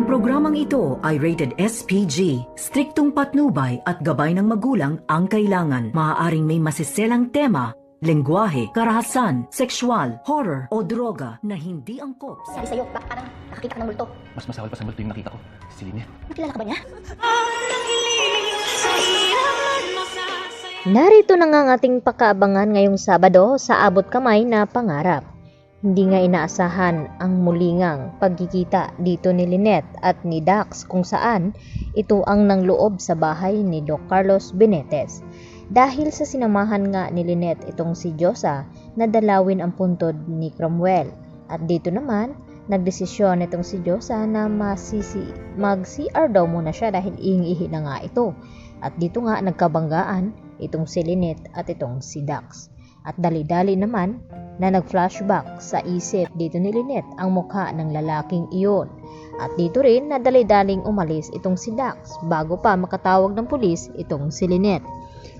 programang ito ay rated SPG. Striktong patnubay at gabay ng magulang ang kailangan. Maaaring may masiselang tema, lengguwahe, karahasan, sexual, horror o droga na hindi angkop. Sabi sa'yo, bakit parang nakakita ka ng multo? Mas masawal pa sa multo yung nakita ko. Si Lynette. Nakilala ka ba niya? Narito na nga ang ating pakaabangan ngayong Sabado sa Abot Kamay na Pangarap. Hindi nga inaasahan ang mulingang pagkikita dito ni Lynette at ni Dax kung saan ito ang nangloob sa bahay ni Doc Carlos Benitez. Dahil sa sinamahan nga ni Lynette itong si Josa na dalawin ang puntod ni Cromwell. At dito naman, nagdesisyon itong si Josa na mag-CR daw muna siya dahil ihi na nga ito. At dito nga nagkabanggaan itong si Lynette at itong si Dax. At dali-dali naman na nag-flashback sa isip dito ni Lynette ang mukha ng lalaking iyon. At dito rin na dali-daling umalis itong si Dax bago pa makatawag ng pulis itong si Lynette.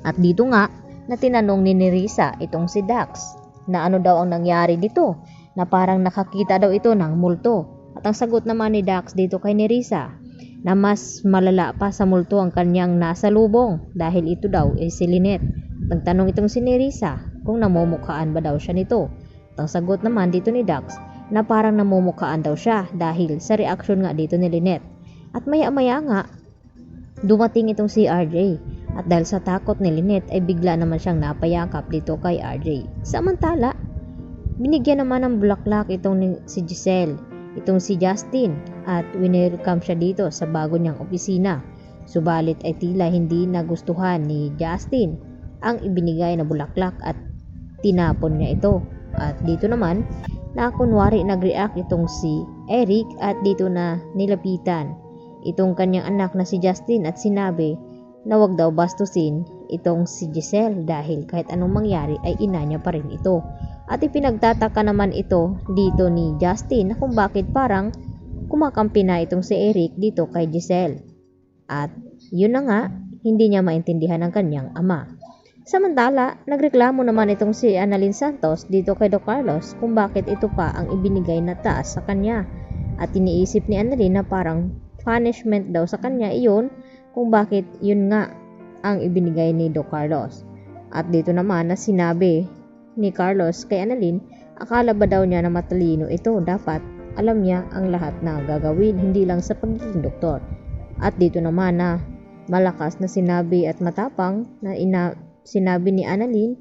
At dito nga na tinanong ni Nerissa itong si Dax na ano daw ang nangyari dito, na parang nakakita daw ito ng multo. At ang sagot naman ni Dax dito kay Nerissa na mas malala pa sa multo ang kanyang nasa lubong dahil ito daw ay si Lynette. Nagtanong itong si Nerissa kung namumukhaan ba daw siya nito. At ang sagot naman dito ni Dax na parang namumukhaan daw siya dahil sa reaksyon nga dito ni Lynette. At maya-maya nga dumating itong si RJ. At dahil sa takot ni Lynette ay bigla naman siyang napayakap dito kay RJ. Samantala, binigyan naman ng bulaklak itong si Giselle, itong si Justin, at winelcome siya dito sa bago niyang opisina. Subalit ay tila hindi nagustuhan ni Justin ang ibinigay na bulaklak at tinapon niya ito. At dito naman, na kunwari nag-react itong si Eric at dito na nilapitan itong kanyang anak na si Justin at sinabi na wag daw bastusin itong si Giselle dahil kahit anong mangyari ay ina niya pa rin ito. At ipinagtataka naman ito dito ni Justin na kung bakit parang kumakampi na itong si Eric dito kay Giselle. At yun na nga, hindi niya maintindihan ang kanyang ama. Samantala, nagreklamo naman itong si Annalyn Santos dito kay Doc Carlos kung bakit ito pa ang ibinigay na taas sa kanya. At iniisip ni Annalyn na parang punishment daw sa kanya iyon kung bakit yun nga ang ibinigay ni Doc Carlos. At dito naman na sinabi ni Carlos kay Annalyn, akala ba daw niya na matalino ito, dapat alam niya ang lahat na gagawin, hindi lang sa pagiging doktor. At dito naman na malakas na sinabi at matapang na sinabi ni Annalyn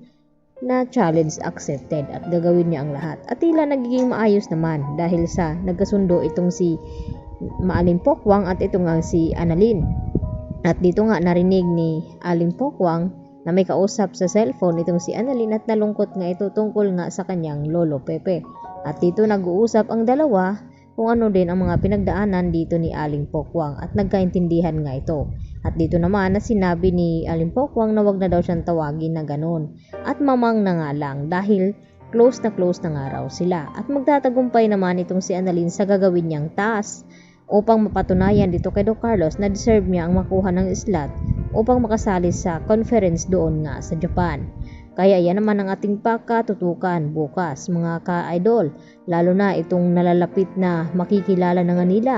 na challenge accepted at gagawin niya ang lahat. At tila nagiging maayos naman dahil sa nagkasundo itong si Aling Pokwang at ito nga si Annalyn. At dito nga narinig ni Aling Pokwang na may kausap sa cellphone itong si Annalyn at nalungkot nga ito tungkol nga sa kanyang lolo Pepe. At dito nag-uusap ang dalawa kung ano din ang mga pinagdaanan dito ni Aling Pokwang at nagkaintindihan nga ito. At dito naman na sinabi ni Aling Pokwang na wag na daw siyang tawagin na ganun at mamang na nga lang dahil close na nga raw sila. At magtatagumpay naman itong si Annalyn sa gagawin niyang task upang mapatunayan dito kay Doc Carlos na deserve niya ang makuha ng slot upang makasali sa conference doon nga sa Japan. Kaya yan naman ang ating pakatutukan bukas mga ka-idol, lalo na itong nalalapit na makikilala na nga nila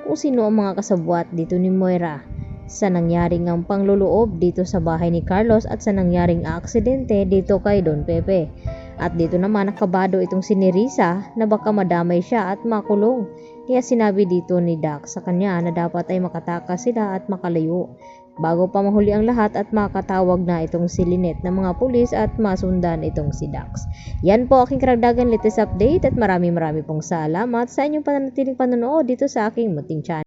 kung sino ang mga kasabwat dito ni Moira sa nangyaring ang pangluloob dito sa bahay ni Carlos at sa nangyaring aksidente dito kay Don Pepe. At dito naman nakabado itong si Nerissa na baka madamay siya at makulong. Kaya sinabi dito ni Dax sa kanya na dapat ay makatakas sila at makalayo bago pa mahuli ang lahat at makatawag na itong si Lynette ng mga pulis at masundan itong si Dax. Yan po aking karagdagan latest update at marami pong salamat sa inyong pananatiling panonood dito sa aking munting channel.